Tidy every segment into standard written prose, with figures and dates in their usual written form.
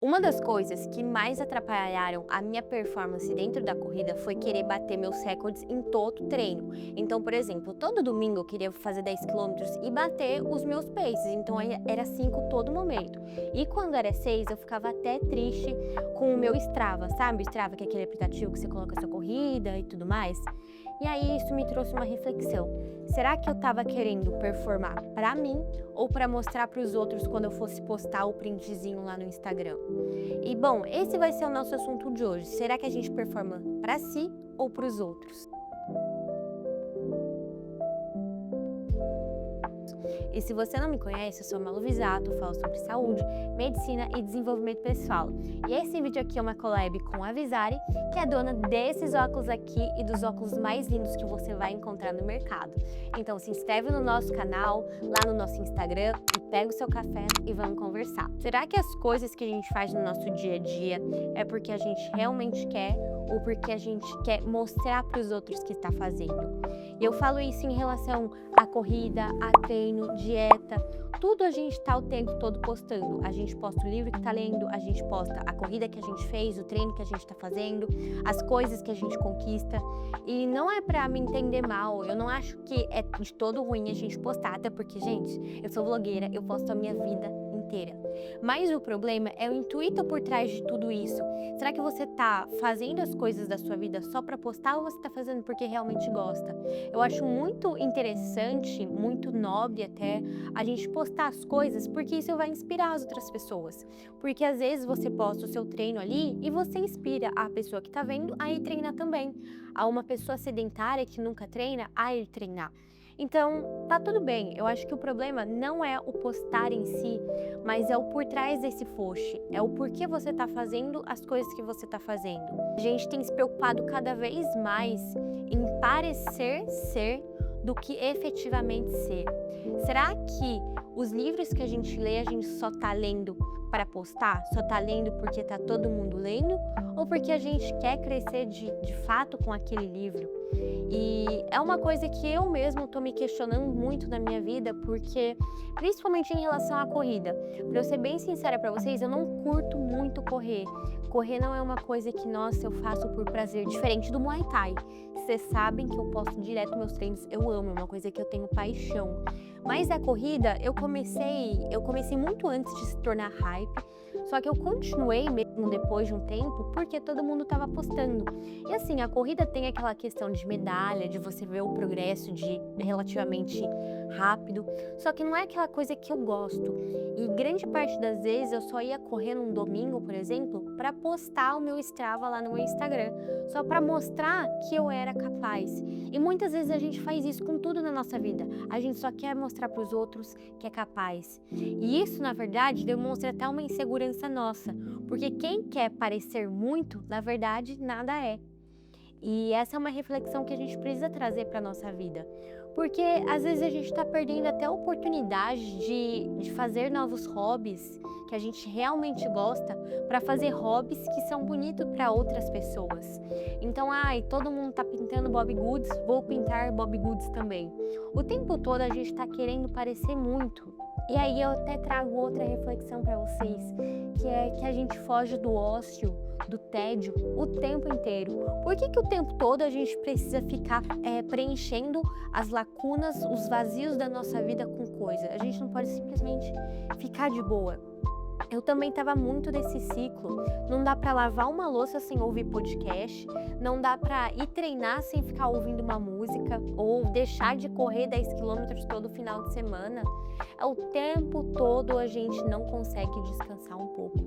Uma das coisas que mais atrapalharam a minha performance dentro da corrida foi querer bater meus recordes em todo treino. Então, por exemplo, todo domingo eu queria fazer 10 quilômetros e bater os meus paces, então aí era 5 todo momento. E quando era 6, eu ficava até triste com o meu Strava, sabe? O Strava, que é aquele aplicativo que você coloca a sua corrida e tudo mais. E aí isso me trouxe uma reflexão. Será que eu estava querendo performar para mim ou para mostrar para os outros quando eu fosse postar o printzinho lá no Instagram? E bom, esse vai ser o nosso assunto de hoje. Será que a gente performa para si ou para os outros? E se você não me conhece, eu sou a Malu Visato, falo sobre saúde, medicina e desenvolvimento pessoal. E esse vídeo aqui é uma collab com a Visari, que é dona desses óculos aqui e dos óculos mais lindos que você vai encontrar no mercado. Então se inscreve no nosso canal, lá no nosso Instagram, e pega o seu café e vamos conversar. Será que as coisas que a gente faz no nosso dia a dia é porque a gente realmente quer ou porque a gente quer mostrar para os outros que está fazendo? E eu falo isso em relação à corrida, a treino, dieta, tudo a gente está o tempo todo postando. A gente posta o livro que está lendo, a gente posta a corrida que a gente fez, o treino que a gente está fazendo, as coisas que a gente conquista. E não é para me entender mal, eu não acho que é de todo ruim a gente postar, até porque, gente, eu sou blogueira, eu posto a minha vida inteira. Mas o problema é o intuito por trás de tudo isso. Será que você tá fazendo as coisas da sua vida só para postar ou você tá fazendo porque realmente gosta? Eu acho muito interessante, muito nobre até, a gente postar as coisas porque isso vai inspirar as outras pessoas. Porque às vezes você posta o seu treino ali e você inspira a pessoa que tá vendo a ir treinar também. A uma pessoa sedentária que nunca treina a ir treinar. Então, tá tudo bem. Eu acho que o problema não é o postar em si, mas é o por trás desse post. É o porquê você tá fazendo as coisas que você tá fazendo. A gente tem se preocupado cada vez mais em parecer ser do que efetivamente ser. Será que os livros que a gente lê, a gente só tá lendo para postar? Só tá lendo porque tá todo mundo lendo? Ou porque a gente quer crescer de fato com aquele livro? E é uma coisa que eu mesmo tô me questionando muito na minha vida, porque principalmente em relação à corrida. Pra eu ser bem sincera pra vocês, eu não curto muito correr. Correr não é uma coisa que, nossa, eu faço por prazer, diferente do Muay Thai. Vocês sabem que eu posto direto meus treinos, eu amo, é uma coisa que eu tenho paixão. Mas a corrida, eu comecei muito antes de se tornar hype, só que eu continuei mesmo depois de um tempo porque todo mundo estava postando. E assim, a corrida tem aquela questão de medalha, de você ver o progresso de relativamente rápido, só que não é aquela coisa que eu gosto. E grande parte das vezes eu só ia correr num domingo, por exemplo, para postar o meu Strava lá no meu Instagram, só para mostrar que eu era capaz. E muitas vezes a gente faz isso com tudo na nossa vida. A gente só quer mostrar para os outros que é capaz. E isso, na verdade, demonstra até uma insegurança nossa, porque quem quer parecer muito, na verdade, nada é. E essa é uma reflexão que a gente precisa trazer para a nossa vida. Porque às vezes a gente está perdendo até a oportunidade de fazer novos hobbies que a gente realmente gosta para fazer hobbies que são bonitos para outras pessoas. Então, ai, todo mundo está pintando Bobbie Goods, vou pintar Bobbie Goods também. O tempo todo a gente está querendo parecer muito. E aí eu até trago outra reflexão para vocês, que é que a gente foge do ócio, do tédio, o tempo inteiro. Por que o tempo todo a gente precisa ficar preenchendo as lacunas, os vazios da nossa vida com coisa? A gente não pode simplesmente ficar de boa. Eu também estava muito nesse ciclo. Não dá para lavar uma louça sem ouvir podcast, não dá para ir treinar sem ficar ouvindo uma música ou deixar de correr 10 quilômetros todo final de semana. É o tempo todo a gente não consegue descansar um pouco.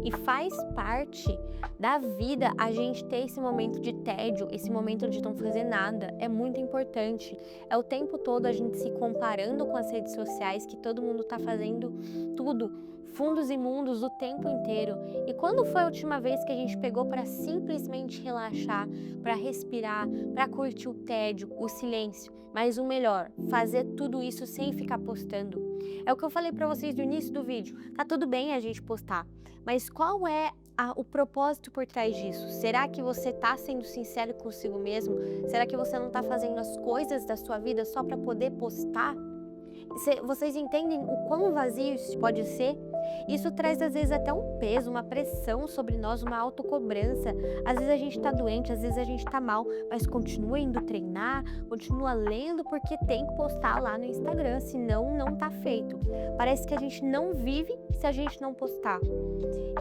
E faz parte da vida a gente ter esse momento de tédio, esse momento de não fazer nada. É muito importante. É o tempo todo a gente se comparando com as redes sociais, que todo mundo está fazendo tudo, fundos e mundos o tempo inteiro. E quando foi a última vez que a gente pegou para simplesmente relaxar, para respirar, para curtir o tédio, o silêncio? Mas o melhor, fazer tudo isso sem ficar postando. É o que eu falei para vocês no início do vídeo. Tá tudo bem a gente postar, mas qual é o propósito por trás disso? Será que você está sendo sincero consigo mesmo? Será que você não está fazendo as coisas da sua vida só para poder postar? Vocês entendem o quão vazio isso pode ser? Isso traz às vezes até um peso, uma pressão sobre nós, uma autocobrança. Às vezes a gente tá doente, às vezes a gente tá mal, mas continua indo treinar, continua lendo porque tem que postar lá no Instagram, senão não tá feito. Parece que a gente não vive se a gente não postar.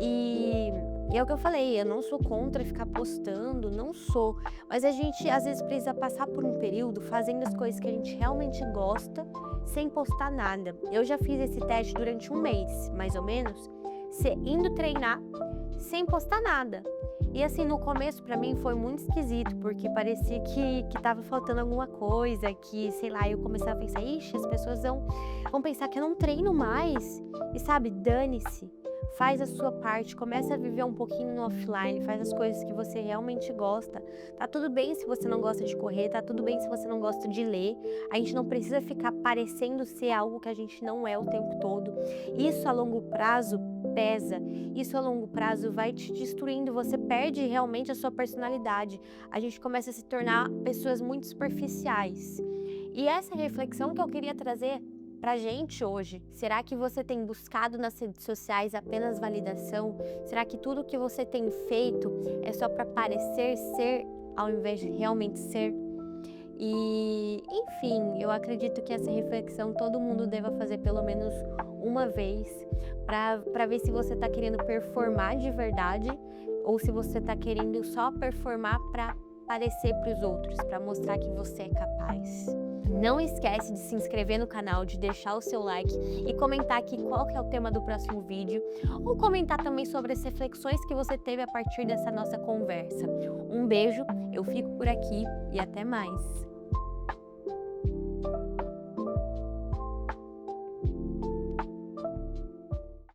E é o que eu falei, eu não sou contra ficar postando, não sou, mas a gente às vezes precisa passar por um período fazendo as coisas que a gente realmente gosta, sem postar nada. Eu já fiz esse teste durante um mês, mais ou menos, indo treinar sem postar nada. E assim, no começo pra mim foi muito esquisito, porque parecia que tava faltando alguma coisa, que, sei lá, eu começava a pensar, ixi, as pessoas vão pensar que eu não treino mais. E sabe, dane-se. Faz a sua parte, começa a viver um pouquinho no offline, faz as coisas que você realmente gosta. Tá tudo bem se você não gosta de correr, tá tudo bem se você não gosta de ler. A gente não precisa ficar parecendo ser algo que a gente não é o tempo todo. Isso a longo prazo pesa, isso a longo prazo vai te destruindo, você perde realmente a sua personalidade. A gente começa a se tornar pessoas muito superficiais. E essa reflexão que eu queria trazer pra gente hoje, será que você tem buscado nas redes sociais apenas validação? Será que tudo que você tem feito é só para parecer ser ao invés de realmente ser? E, enfim, eu acredito que essa reflexão todo mundo deva fazer pelo menos uma vez para ver se você está querendo performar de verdade ou se você está querendo só performar para parecer para os outros, para mostrar que você é capaz. Não esquece de se inscrever no canal, de deixar o seu like e comentar aqui qual que é o tema do próximo vídeo, ou comentar também sobre as reflexões que você teve a partir dessa nossa conversa. Um beijo, eu fico por aqui e até mais!